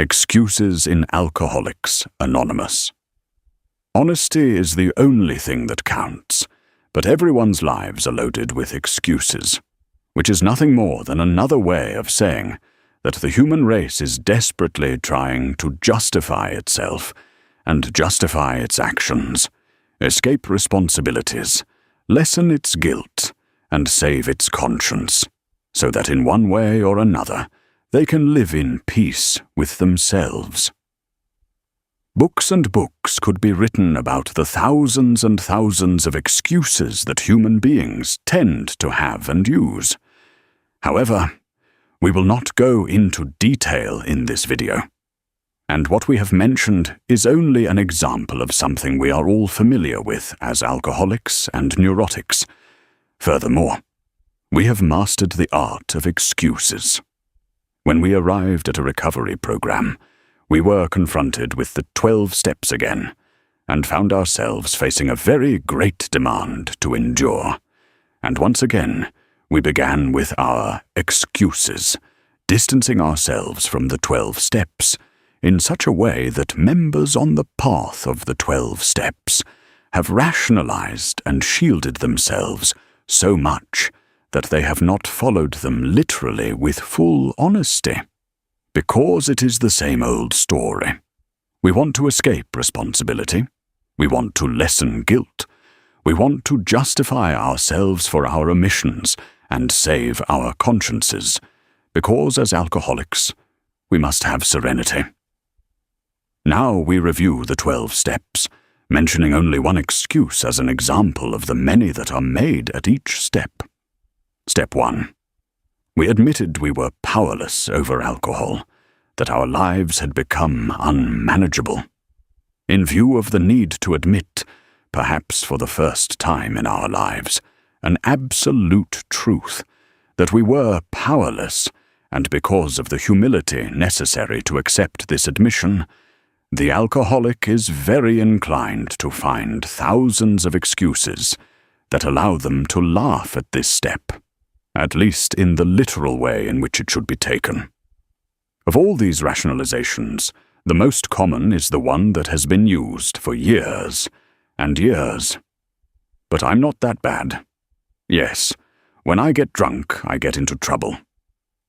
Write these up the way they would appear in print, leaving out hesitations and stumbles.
Excuses in Alcoholics Anonymous. Honesty is the only thing that counts, but everyone's lives are loaded with excuses, which is nothing more than another way of saying that the human race is desperately trying to justify itself and justify its actions, escape responsibilities, lessen its guilt, and save its conscience, so that in one way or another they can live in peace with themselves. Books and books could be written about the thousands and thousands of excuses that human beings tend to have and use. However, we will not go into detail in this video, and what we have mentioned is only an example of something we are all familiar with as alcoholics and neurotics. Furthermore, we have mastered the art of excuses. When we arrived at a recovery program, we were confronted with the 12 steps again, and found ourselves facing a very great demand to endure. And once again, we began with our excuses, distancing ourselves from the 12 steps in such a way that members on the path of the 12 steps have rationalized and shielded themselves so much that they have not followed them literally with full honesty, because it is the same old story. We want to escape responsibility. We want to lessen guilt. We want to justify ourselves for our omissions and save our consciences, because as alcoholics, we must have serenity. Now we review the 12 steps, mentioning only one excuse as an example of the many that are made at each step. Step 1. We admitted we were powerless over alcohol, that our lives had become unmanageable. In view of the need to admit, perhaps for the first time in our lives, an absolute truth, that we were powerless, and because of the humility necessary to accept this admission, the alcoholic is very inclined to find thousands of excuses that allow them to laugh at this step, at least in the literal way in which it should be taken. Of all these rationalizations, the most common is the one that has been used for years and years. But I'm not that bad. Yes, when I get drunk, I get into trouble.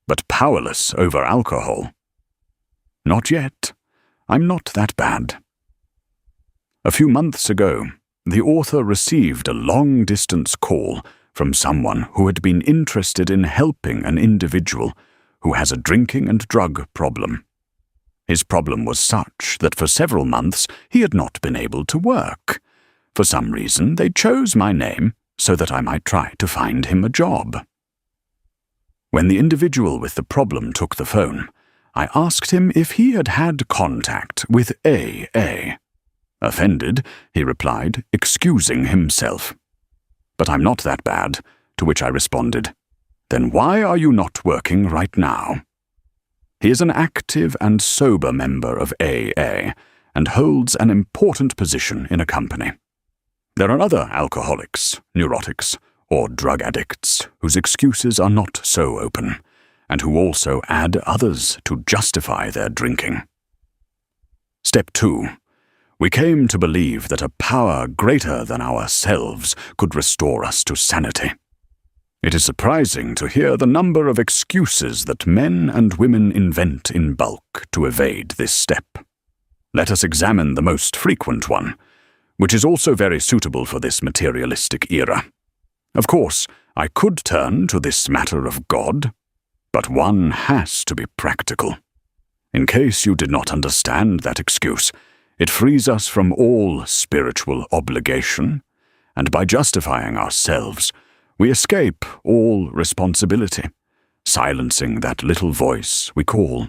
But powerless over alcohol? Not yet. I'm not that bad. A few months ago, the author received a long-distance call from someone who had been interested in helping an individual who has a drinking and drug problem. His problem was such that for several months he had not been able to work. For some reason, they chose my name so that I might try to find him a job. When the individual with the problem took the phone, I asked him if he had had contact with AA. Offended, he replied, excusing himself. But I'm not that bad, to which I responded, then why are you not working right now? He is an active and sober member of AA and holds an important position in a company. There are other alcoholics, neurotics, or drug addicts whose excuses are not so open, and who also add others to justify their drinking. Step 2. We came to believe that a power greater than ourselves could restore us to sanity. It is surprising to hear the number of excuses that men and women invent in bulk to evade this step. Let us examine the most frequent one, which is also very suitable for this materialistic era. Of course, I could turn to this matter of God, but one has to be practical. In case you did not understand that excuse, it frees us from all spiritual obligation, and by justifying ourselves, we escape all responsibility, silencing that little voice we call.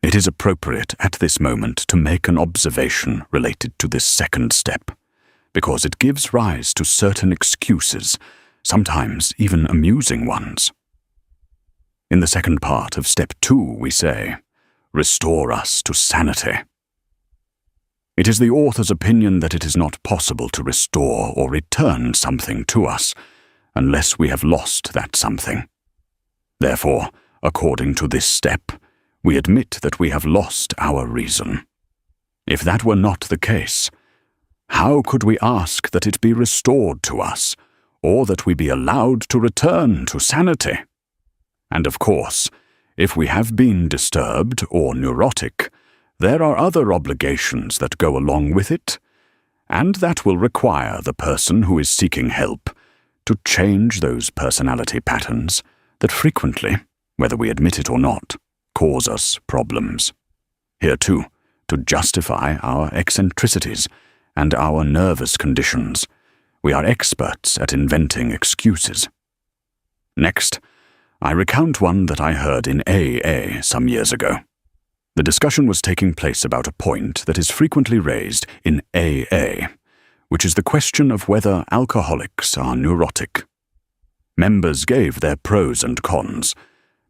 It is appropriate at this moment to make an observation related to this second step, because it gives rise to certain excuses, sometimes even amusing ones. In the second part of step 2, we say, "Restore us to sanity." It is the author's opinion that it is not possible to restore or return something to us unless we have lost that something. Therefore, according to this step, we admit that we have lost our reason. If that were not the case, how could we ask that it be restored to us, or that we be allowed to return to sanity? And of course, if we have been disturbed or neurotic, there are other obligations that go along with it, and that will require the person who is seeking help to change those personality patterns that frequently, whether we admit it or not, cause us problems. Here too, to justify our eccentricities and our nervous conditions, we are experts at inventing excuses. Next, I recount one that I heard in AA some years ago. The discussion was taking place about a point that is frequently raised in AA, which is the question of whether alcoholics are neurotic. Members gave their pros and cons,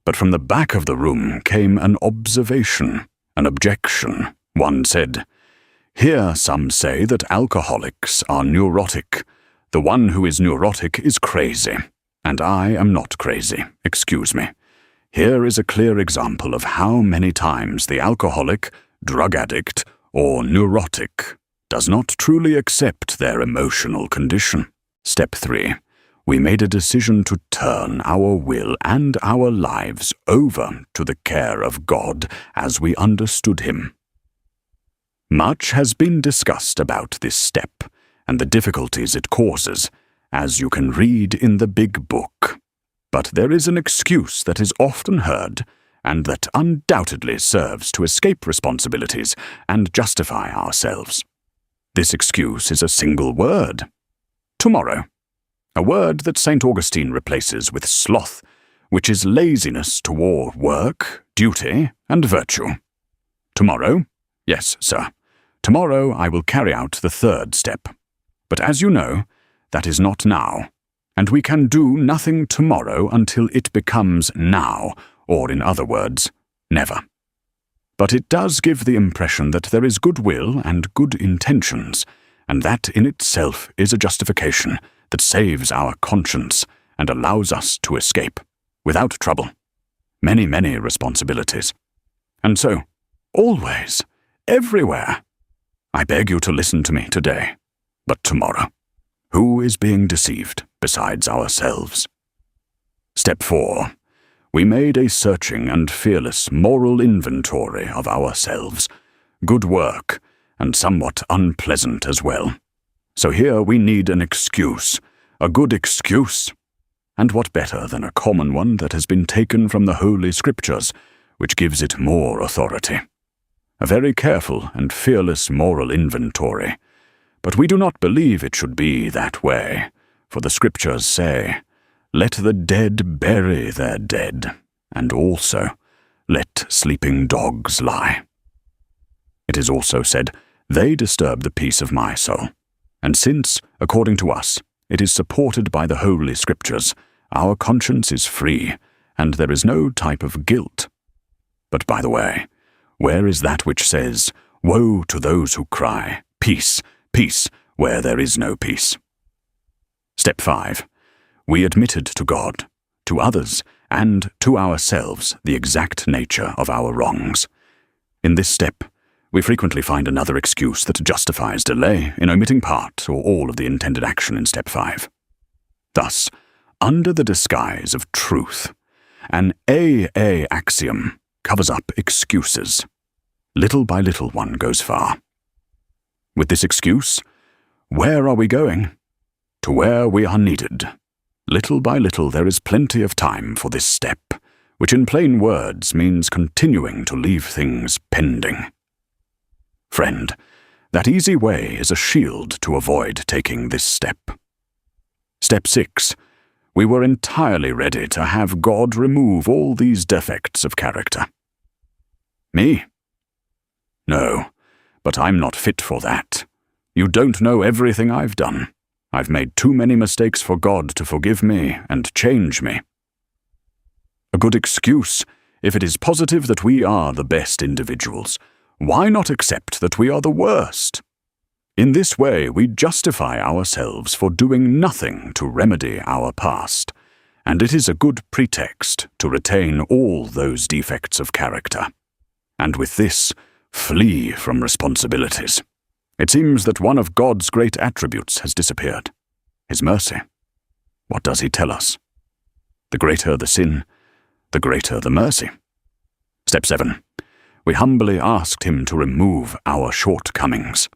but from the back of the room came an observation, an objection. One said, "Here some say that alcoholics are neurotic. The one who is neurotic is crazy, and I am not crazy, excuse me. Here is a clear example of how many times the alcoholic, drug addict, or neurotic does not truly accept their emotional condition." Step 3. We made a decision to turn our will and our lives over to the care of God as we understood Him. Much has been discussed about this step and the difficulties it causes, as you can read in the Big Book. But there is an excuse that is often heard, and that undoubtedly serves to escape responsibilities and justify ourselves. This excuse is a single word: tomorrow. A word that St. Augustine replaces with sloth, which is laziness toward work, duty, and virtue. Tomorrow? Yes, sir. Tomorrow I will carry out the third step. But as you know, that is not now, and we can do nothing tomorrow until it becomes now, or in other words, never. But it does give the impression that there is goodwill and good intentions, and that in itself is a justification that saves our conscience and allows us to escape, without trouble, many responsibilities. And so, always, everywhere, I beg you to listen to me today, but tomorrow. Who is being deceived besides ourselves? Step 4. We made a searching and fearless moral inventory of ourselves. Good work, and somewhat unpleasant as well. So here we need an excuse, a good excuse. And what better than a common one that has been taken from the Holy Scriptures, which gives it more authority. A very careful and fearless moral inventory. But we do not believe it should be that way, for the Scriptures say, "Let the dead bury their dead, and also let sleeping dogs lie." It is also said, "They disturb the peace of my soul." And since, according to us, it is supported by the Holy Scriptures, our conscience is free, and there is no type of guilt. But by the way, where is that which says, "Woe to those who cry, peace, peace," where there is no peace? Step 5. We admitted to God, to others, and to ourselves the exact nature of our wrongs. In this step, we frequently find another excuse that justifies delay in omitting part or all of the intended action in Step 5. Thus, under the disguise of truth, an AA axiom covers up excuses. Little by little one goes far. With this excuse, where are we going? To where we are needed. Little by little there is plenty of time for this step, which in plain words means continuing to leave things pending. Friend, that easy way is a shield to avoid taking this step. Step 6. We were entirely ready to have God remove all these defects of character. Me? No, but I'm not fit for that. You don't know everything I've done. I've made too many mistakes for God to forgive me and change me. A good excuse, if it is positive that we are the best individuals, why not accept that we are the worst? In this way, we justify ourselves for doing nothing to remedy our past, and it is a good pretext to retain all those defects of character. and with this, flee from responsibilities. It seems that one of God's great attributes has disappeared, His mercy. What does He tell us? The greater the sin, the greater the mercy. Step 7. We humbly asked Him to remove our shortcomings.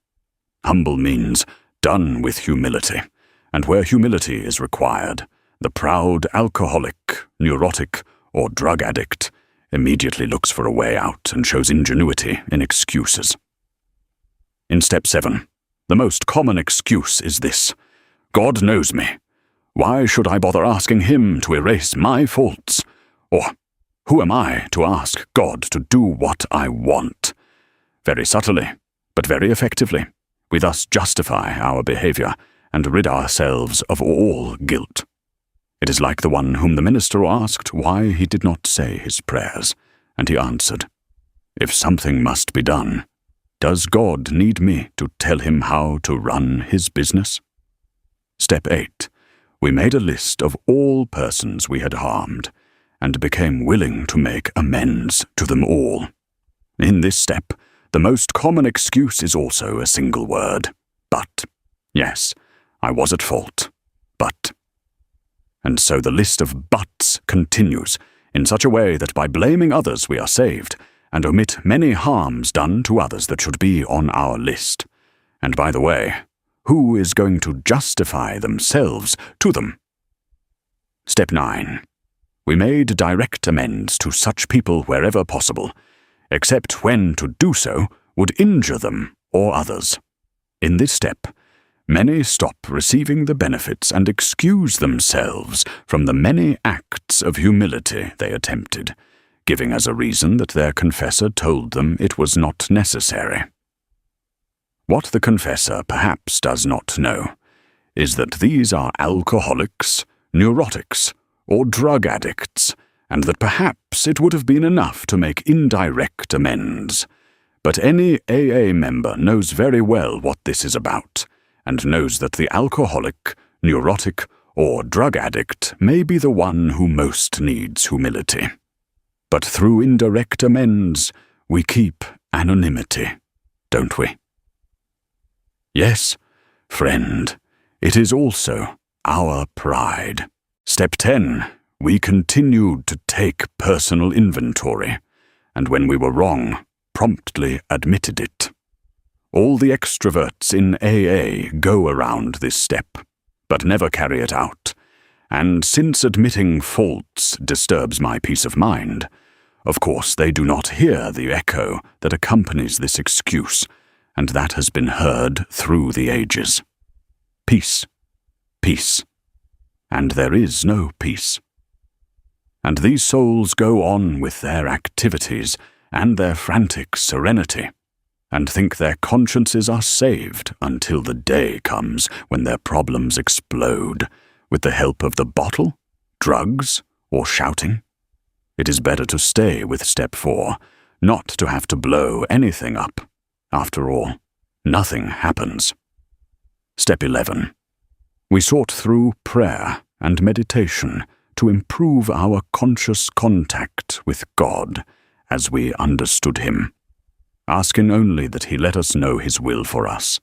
Humble means done with humility, and where humility is required, the proud alcoholic, neurotic, or drug addict immediately looks for a way out and shows ingenuity in excuses. In Step 7, the most common excuse is this: God knows me. Why should I bother asking Him to erase my faults? Or, who am I to ask God to do what I want? Very subtly, but very effectively, we thus justify our behavior and rid ourselves of all guilt. It is like the one whom the minister asked why he did not say his prayers, and he answered, "If something must be done, does God need me to tell Him how to run His business?" Step 8. We made a list of all persons we had harmed, and became willing to make amends to them all. In this step, the most common excuse is also a single word: but. Yes, I was at fault, but. And so the list of buts continues, in such a way that by blaming others we are saved, and omit many harms done to others that should be on our list. And by the way, who is going to justify themselves to them? Step 9. We made direct amends to such people wherever possible, except when to do so would injure them or others. In this step, many stop receiving the benefits and excuse themselves from the many acts of humility they attempted, giving as a reason that their confessor told them it was not necessary. What the confessor perhaps does not know is that these are alcoholics, neurotics, or drug addicts, and that perhaps it would have been enough to make indirect amends. But any AA member knows very well what this is about, and knows that the alcoholic, neurotic, or drug addict may be the one who most needs humility. But through indirect amends, we keep anonymity, don't we? Yes, friend, it is also our pride. Step 10. We continued to take personal inventory, and when we were wrong, promptly admitted it. All the extroverts in AA go around this step, but never carry it out, and since admitting faults disturbs my peace of mind, of course they do not hear the echo that accompanies this excuse, and that has been heard through the ages. Peace, peace, and there is no peace. And these souls go on with their activities and their frantic serenity, and think their consciences are saved until the day comes when their problems explode with the help of the bottle, drugs, or shouting. It is better to stay with Step 4, not to have to blow anything up. After all, nothing happens. Step 11. We sought through prayer and meditation to improve our conscious contact with God as we understood Him, asking only that He let us know His will for us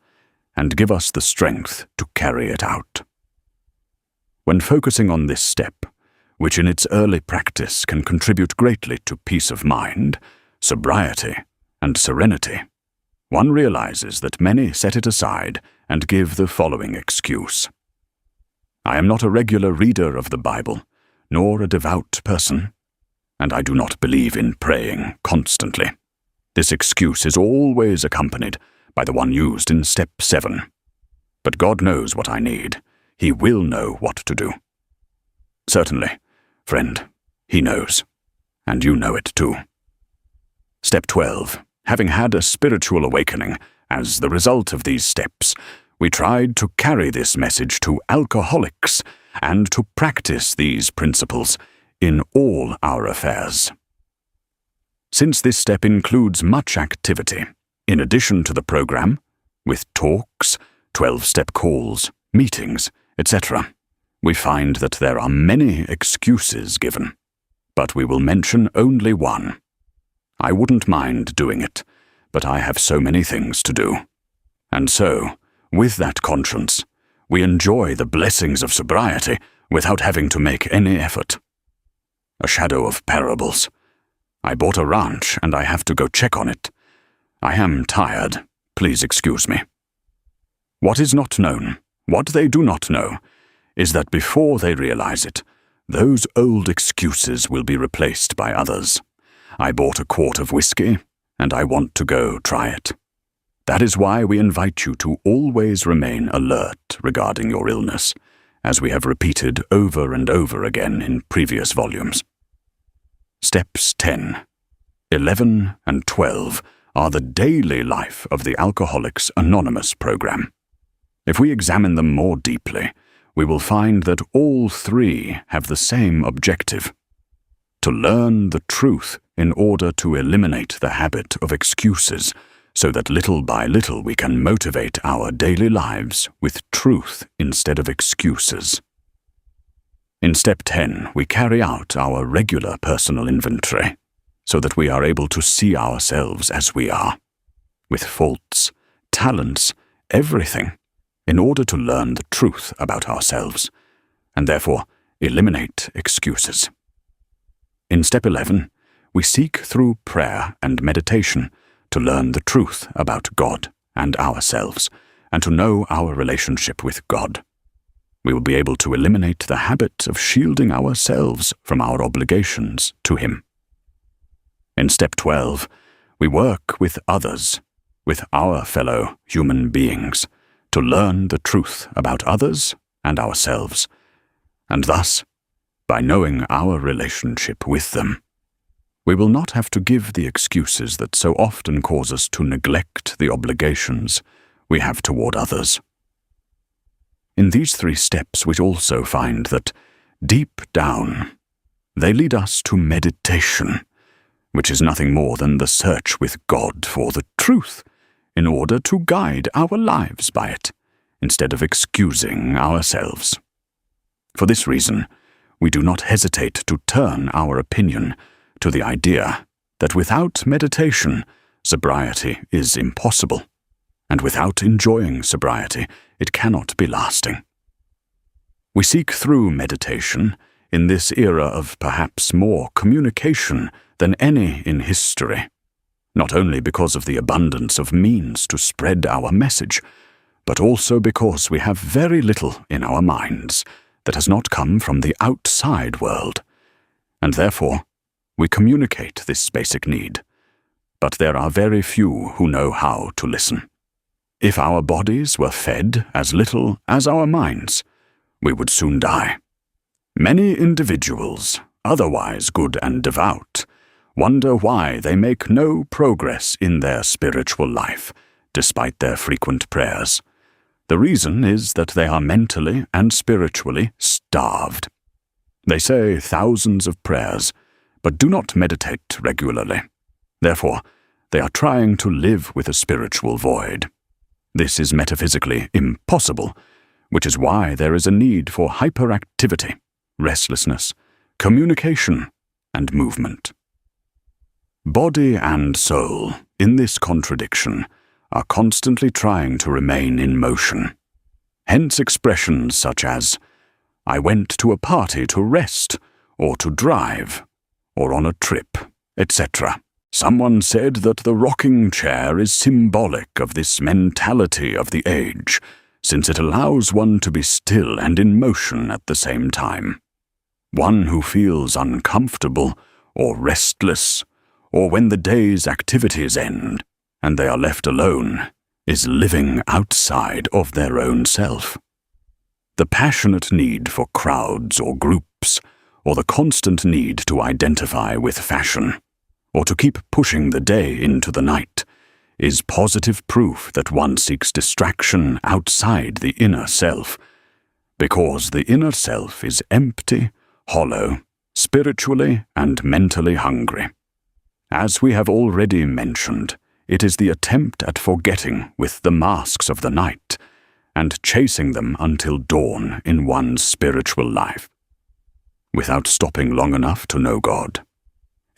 and give us the strength to carry it out. When focusing on this step, which in its early practice can contribute greatly to peace of mind, sobriety, and serenity, one realizes that many set it aside and give the following excuse: I am not a regular reader of the Bible, nor a devout person, and I do not believe in praying constantly. This excuse is always accompanied by the one used in Step 7. But God knows what I need. He will know what to do. Certainly, friend, He knows, and you know it too. Step 12. Having had a spiritual awakening as the result of these steps, we tried to carry this message to alcoholics and to practice these principles in all our affairs. Since this step includes much activity, in addition to the program, with talks, 12-step calls, meetings, etc., we find that there are many excuses given, but we will mention only one. I wouldn't mind doing it, but I have so many things to do. And so, with that conscience, we enjoy the blessings of sobriety without having to make any effort. A shadow of parables. I bought a ranch and I have to go check on it. I am tired. Please excuse me. What is not known, what they do not know, is that before they realize it, those old excuses will be replaced by others. I bought a quart of whiskey, and I want to go try it. That is why we invite you to always remain alert regarding your illness, as we have repeated over and over again in previous volumes. Steps 10, 11, and 12 are the daily life of the Alcoholics Anonymous program. If we examine them more deeply, we will find that all three have the same objective: to learn the truth in order to eliminate the habit of excuses, so that little by little we can motivate our daily lives with truth instead of excuses. In Step 10, we carry out our regular personal inventory, so that we are able to see ourselves as we are, with faults, talents, everything, in order to learn the truth about ourselves, and therefore eliminate excuses. In Step 11, we seek through prayer and meditation to learn the truth about God and ourselves, and to know our relationship with God. We will be able to eliminate the habit of shielding ourselves from our obligations to Him. In Step 12, we work with others, with our fellow human beings, to learn the truth about others and ourselves, and thus, by knowing our relationship with them, we will not have to give the excuses that so often cause us to neglect the obligations we have toward others. In these 3 steps we also find that, deep down, they lead us to meditation, which is nothing more than the search with God for the truth, in order to guide our lives by it, instead of excusing ourselves. For this reason, we do not hesitate to turn our opinion to the idea that without meditation, sobriety is impossible, and without enjoying sobriety, it cannot be lasting. We seek through meditation, in this era of perhaps more communication than any in history, not only because of the abundance of means to spread our message, but also because we have very little in our minds that has not come from the outside world, and therefore we communicate this basic need, but there are very few who know how to listen. If our bodies were fed as little as our minds, we would soon die. Many individuals, otherwise good and devout, wonder why they make no progress in their spiritual life, despite their frequent prayers. The reason is that they are mentally and spiritually starved. They say thousands of prayers, but do not meditate regularly. Therefore, they are trying to live with a spiritual void. This is metaphysically impossible, which is why there is a need for hyperactivity, restlessness, communication, and movement. Body and soul, in this contradiction, are constantly trying to remain in motion. Hence expressions such as, "I went to a party to rest, or to drive, or on a trip," etc. Someone said that the rocking chair is symbolic of this mentality of the age, since it allows one to be still and in motion at the same time. One who feels uncomfortable or restless, or when the day's activities end, and they are left alone, is living outside of their own self. The passionate need for crowds or groups, or the constant need to identify with fashion, or to keep pushing the day into the night, is positive proof that one seeks distraction outside the inner self, because the inner self is empty, hollow, spiritually and mentally hungry. As we have already mentioned, it is the attempt at forgetting with the masks of the night, and chasing them until dawn in one's spiritual life, without stopping long enough to know God.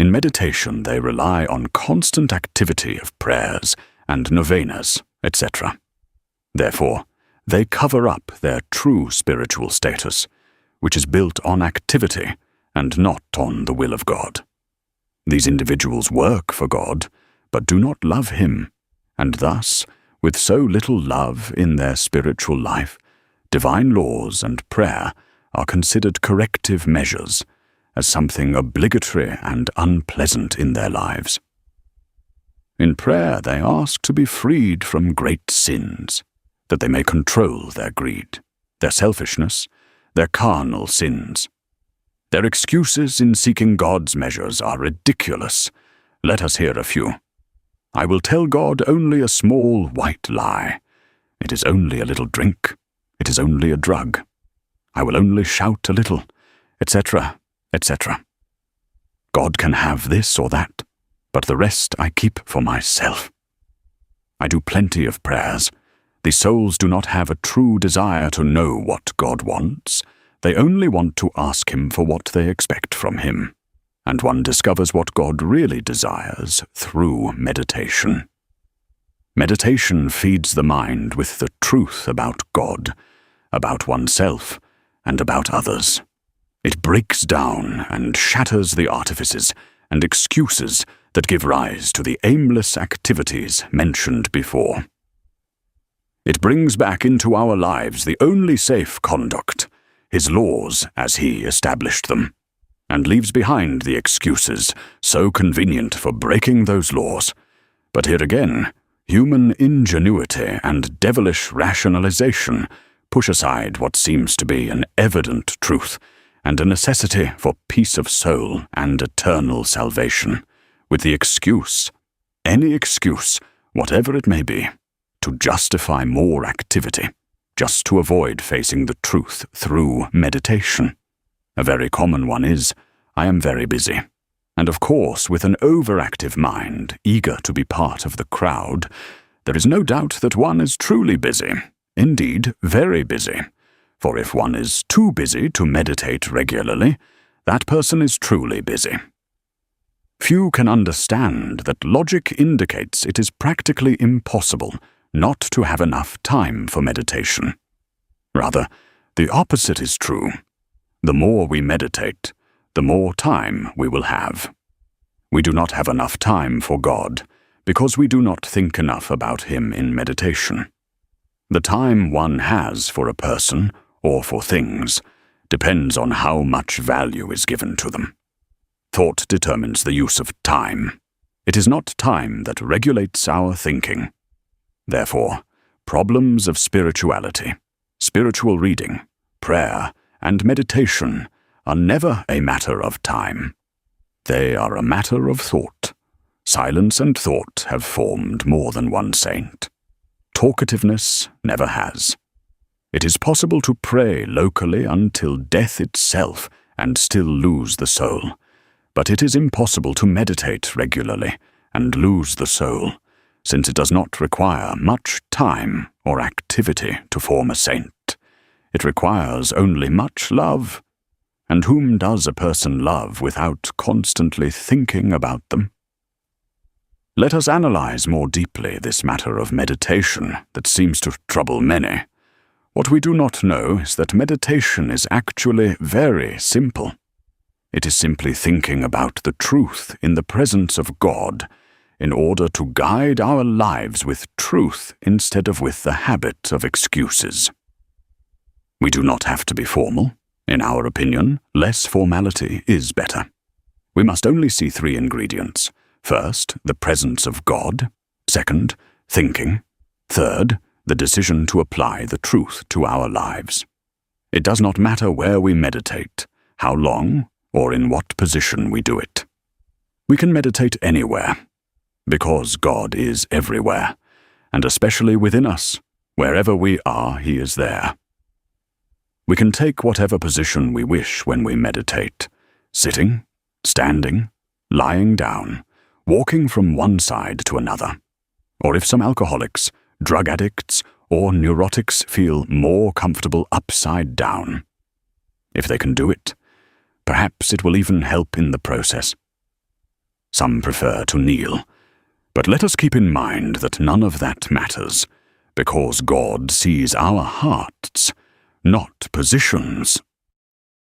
In meditation, they rely on constant activity of prayers and novenas, etc. Therefore, they cover up their true spiritual status, which is built on activity and not on the will of God. These individuals work for God, but do not love Him, and thus, with so little love in their spiritual life, divine laws and prayer are considered corrective measures, as something obligatory and unpleasant in their lives. In prayer they ask to be freed from great sins, that they may control their greed, their selfishness, their carnal sins. Their excuses in seeking God's measures are ridiculous. Let us hear a few. I will tell God only a small white lie. It is only a little drink. It is only a drug. I will only shout a little, etc., etc. God can have this or that, but the rest I keep for myself. I do plenty of prayers. These souls do not have a true desire to know what God wants. They only want to ask Him for what they expect from Him. And one discovers what God really desires through meditation. Meditation feeds the mind with the truth about God, about oneself, and about others. It breaks down and shatters the artifices and excuses that give rise to the aimless activities mentioned before. It brings back into our lives the only safe conduct, His laws as He established them, and leaves behind the excuses so convenient for breaking those laws. But here again, human ingenuity and devilish rationalization push aside what seems to be an evident truth and a necessity for peace of soul and eternal salvation, with the excuse, any excuse, whatever it may be, to justify more activity, just to avoid facing the truth through meditation. A very common one is, I am very busy. And of course, with an overactive mind, eager to be part of the crowd, there is no doubt that one is truly busy, indeed very busy. For if one is too busy to meditate regularly, that person is truly busy. Few can understand that logic indicates it is practically impossible not to have enough time for meditation. Rather, the opposite is true. The more we meditate, the more time we will have. We do not have enough time for God because we do not think enough about Him in meditation. The time one has for a person or for things depends on how much value is given to them. Thought determines the use of time. It is not time that regulates our thinking. Therefore, problems of spirituality, spiritual reading, prayer, and meditation are never a matter of time. They are a matter of thought. Silence and thought have formed more than one saint. Talkativeness never has. It is possible to pray locally until death itself and still lose the soul, but it is impossible to meditate regularly and lose the soul, since it does not require much time or activity to form a saint. It requires only much love. And whom does a person love without constantly thinking about them? Let us analyze more deeply this matter of meditation that seems to trouble many. What we do not know is that meditation is actually very simple. It is simply thinking about the truth in the presence of God in order to guide our lives with truth instead of with the habit of excuses. We do not have to be formal. In our opinion, less formality is better. We must only see 3 ingredients. First, the presence of God. Second, thinking. Third, the decision to apply the truth to our lives. It does not matter where we meditate, how long, or in what position we do it. We can meditate anywhere, because God is everywhere, and especially within us. Wherever we are, He is there. We can take whatever position we wish when we meditate, sitting, standing, lying down, walking from one side to another. Or if some alcoholics, drug addicts, or neurotics feel more comfortable upside down. If they can do it, perhaps it will even help in the process. Some prefer to kneel. But let us keep in mind that none of that matters, because God sees our hearts, not positions